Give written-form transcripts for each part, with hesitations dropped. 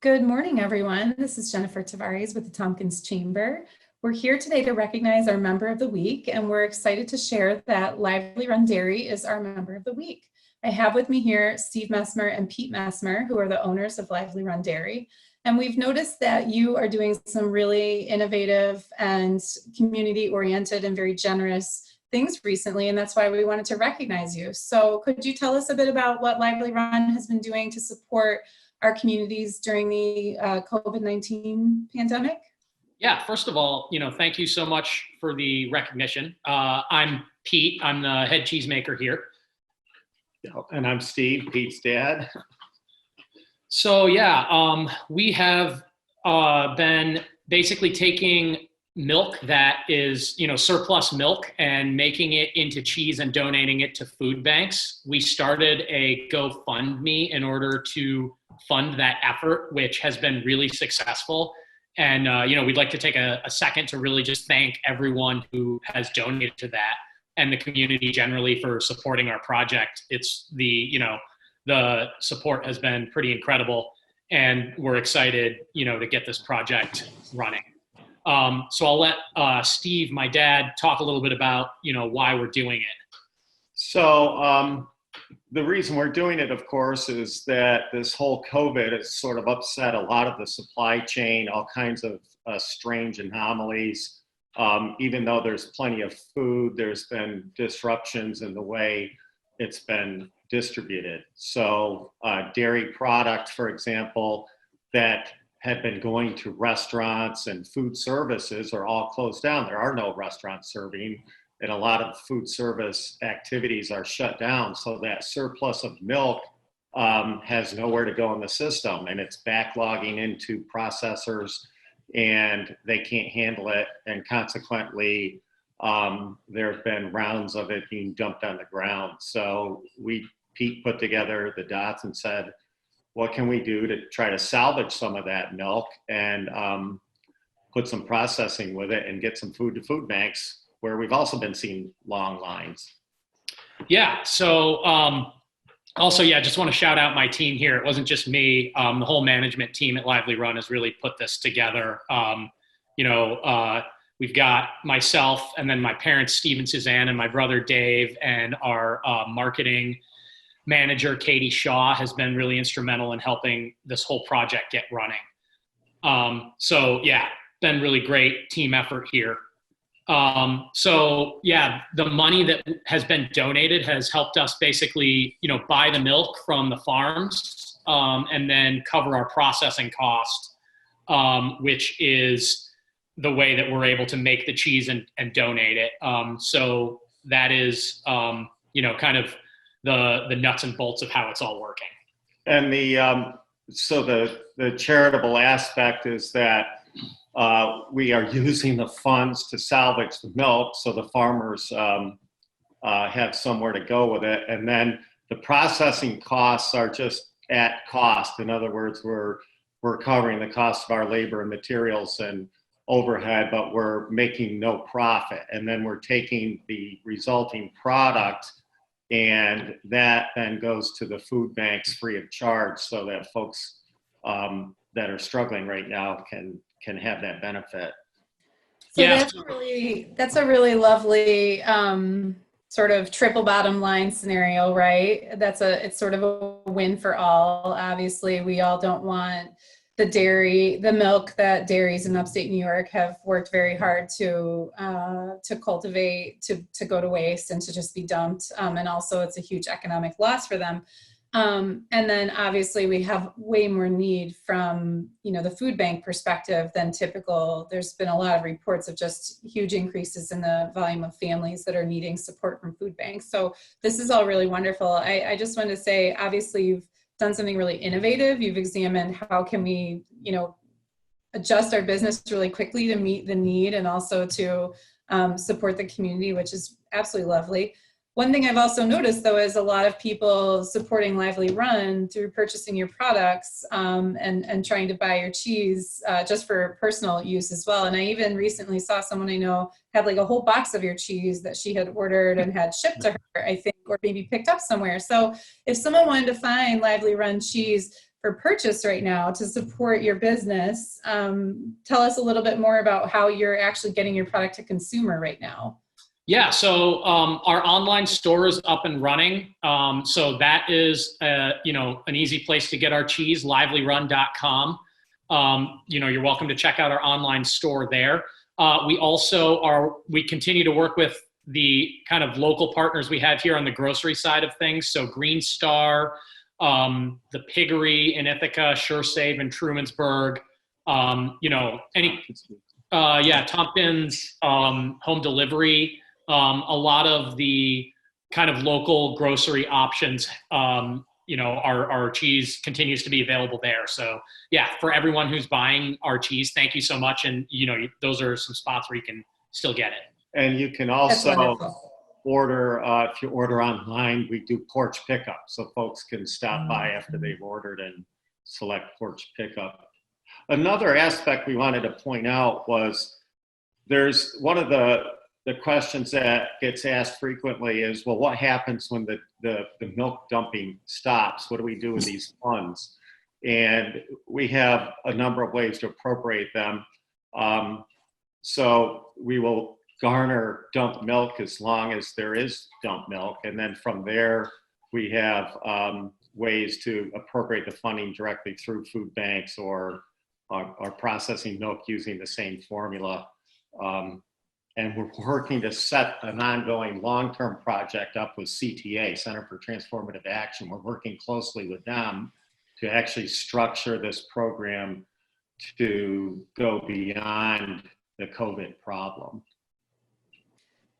Good morning, everyone. This is Jennifer Tavares with the Tompkins Chamber. We're here today to recognize our Member of the Week, and we're excited to share that Lively Run Dairy is our Member of the Week. I have with me here Steve Messmer and Pete Messmer, who are the owners of Lively Run Dairy. And we've noticed that you are doing some really innovative and community-oriented and very generous things recently, and that's why we wanted to recognize you. So could you tell us a bit about what Lively Run has been doing to support our communities during the COVID-19 pandemic? Yeah, first of all, thank you so much for the recognition. I'm Pete. I'm the head cheesemaker here. And I'm Steve, Pete's dad. So yeah, we have been basically taking milk that is, surplus milk and making it into cheese and donating it to food banks. We started a GoFundMe in order to fund that effort, which has been really successful. And, we'd like to take a second to really just thank everyone who has donated to that and the community generally for supporting our project. It's the support has been pretty incredible, and we're excited, to get this project running. So I'll let Steve, my dad, talk a little bit about, why we're doing it. So the reason we're doing it, of course, is that this whole COVID has sort of upset a lot of the supply chain, all kinds of strange anomalies. Even though there's plenty of food, there's been disruptions in the way it's been distributed. So dairy product, for example, that had been going to restaurants and food services are all closed down. There are no restaurants serving, and a lot of food service activities are shut down. So that surplus of milk has nowhere to go in the system, and it's backlogging into processors, and they can't handle it. And consequently, there have been rounds of it being dumped on the ground. So Pete put together the dots and said, what can we do to try to salvage some of that milk and put some processing with it and get some food to food banks, where we've also been seeing long lines. Yeah, so just want to shout out my team here. It wasn't just me. The whole management team at Lively Run has really put this together. We've got myself, and then my parents, Steve and Suzanne, and my brother, Dave, and our marketing manager, Katie Shaw, has been really instrumental in helping this whole project get running. So yeah, been really great team effort here. The money that has been donated has helped us basically, buy the milk from the farms, and then cover our processing cost, which is the way that we're able to make the cheese and donate it. So that is, kind of the nuts and bolts of how it's all working. And the charitable aspect is that we are using the funds to salvage the milk, so the farmers have somewhere to go with it. And then the processing costs are just at cost. In other words, we're covering the cost of our labor and materials and overhead, but we're making no profit. And then we're taking the resulting product, and that then goes to the food banks free of charge, so that folks that are struggling right now can have that benefit. So yeah, that's a really lovely sort of triple bottom line scenario, right? It's sort of a win for all. Obviously, we all don't want the milk that dairies in upstate New York have worked very hard to cultivate to go to waste and to just be dumped. And also it's a huge economic loss for them. And then obviously we have way more need from, the food bank perspective than typical. There's been a lot of reports of just huge increases in the volume of families that are needing support from food banks. So this is all really wonderful. I just wanted to say, obviously you've done something really innovative. You've examined how can we, adjust our business really quickly to meet the need and also to support the community, which is absolutely lovely. One thing I've also noticed, though, is a lot of people supporting Lively Run through purchasing your products and trying to buy your cheese just for personal use as well. And I even recently saw someone I know had like a whole box of your cheese that she had ordered and had shipped to her, I think, or maybe picked up somewhere. So if someone wanted to find Lively Run cheese, for purchase right now to support your business. Tell us a little bit more about how you're actually getting your product to consumer right now. Yeah, so our online store is up and running. So that is, you know, an easy place to get our cheese, livelyrun.com. You know, you're welcome to check out our online store there. We continue to work with the kind of local partners we have here on the grocery side of things. So Green Star, the Piggery in Ithaca, SureSave in Trumansburg, you know, Tompkins, home delivery. A lot of the kind of local grocery options, you know, our cheese continues to be available there. So yeah, for everyone who's buying our cheese, thank you so much. And, you know, those are some spots where you can still get it. And you can also order, if you order online, we do porch pickup. So folks can stop by after they've ordered and select porch pickup. Another aspect we wanted to point out was there's one of the questions that gets asked frequently is, well, what happens when the milk dumping stops? What do we do with these funds? And we have a number of ways to appropriate them. So we will garner dump milk as long as there is dump milk. And then from there, we have ways to appropriate the funding directly through food banks or processing milk using the same formula. And we're working to set an ongoing long-term project up with CTA, Center for Transformative Action. We're working closely with them to actually structure this program to go beyond the COVID problem.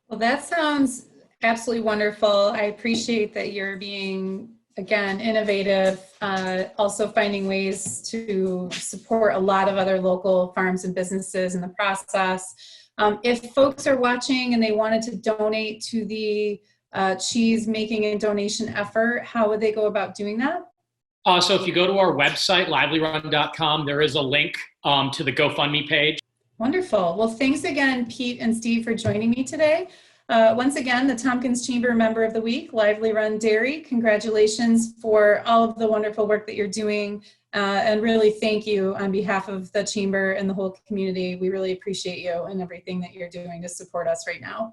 Well, that sounds absolutely wonderful. I appreciate that you're being, again, innovative, also finding ways to support a lot of other local farms and businesses in the process. If folks are watching and they wanted to donate to the cheese making and donation effort, how would they go about doing that? So if you go to our website, livelyrun.com, there is a link to the GoFundMe page. Wonderful. Well, thanks again, Pete and Steve, for joining me today. Once again, the Tompkins Chamber Member of the Week, Lively Run Dairy. Congratulations for all of the wonderful work that you're doing. And really thank you on behalf of the Chamber and the whole community. We really appreciate you and everything that you're doing to support us right now.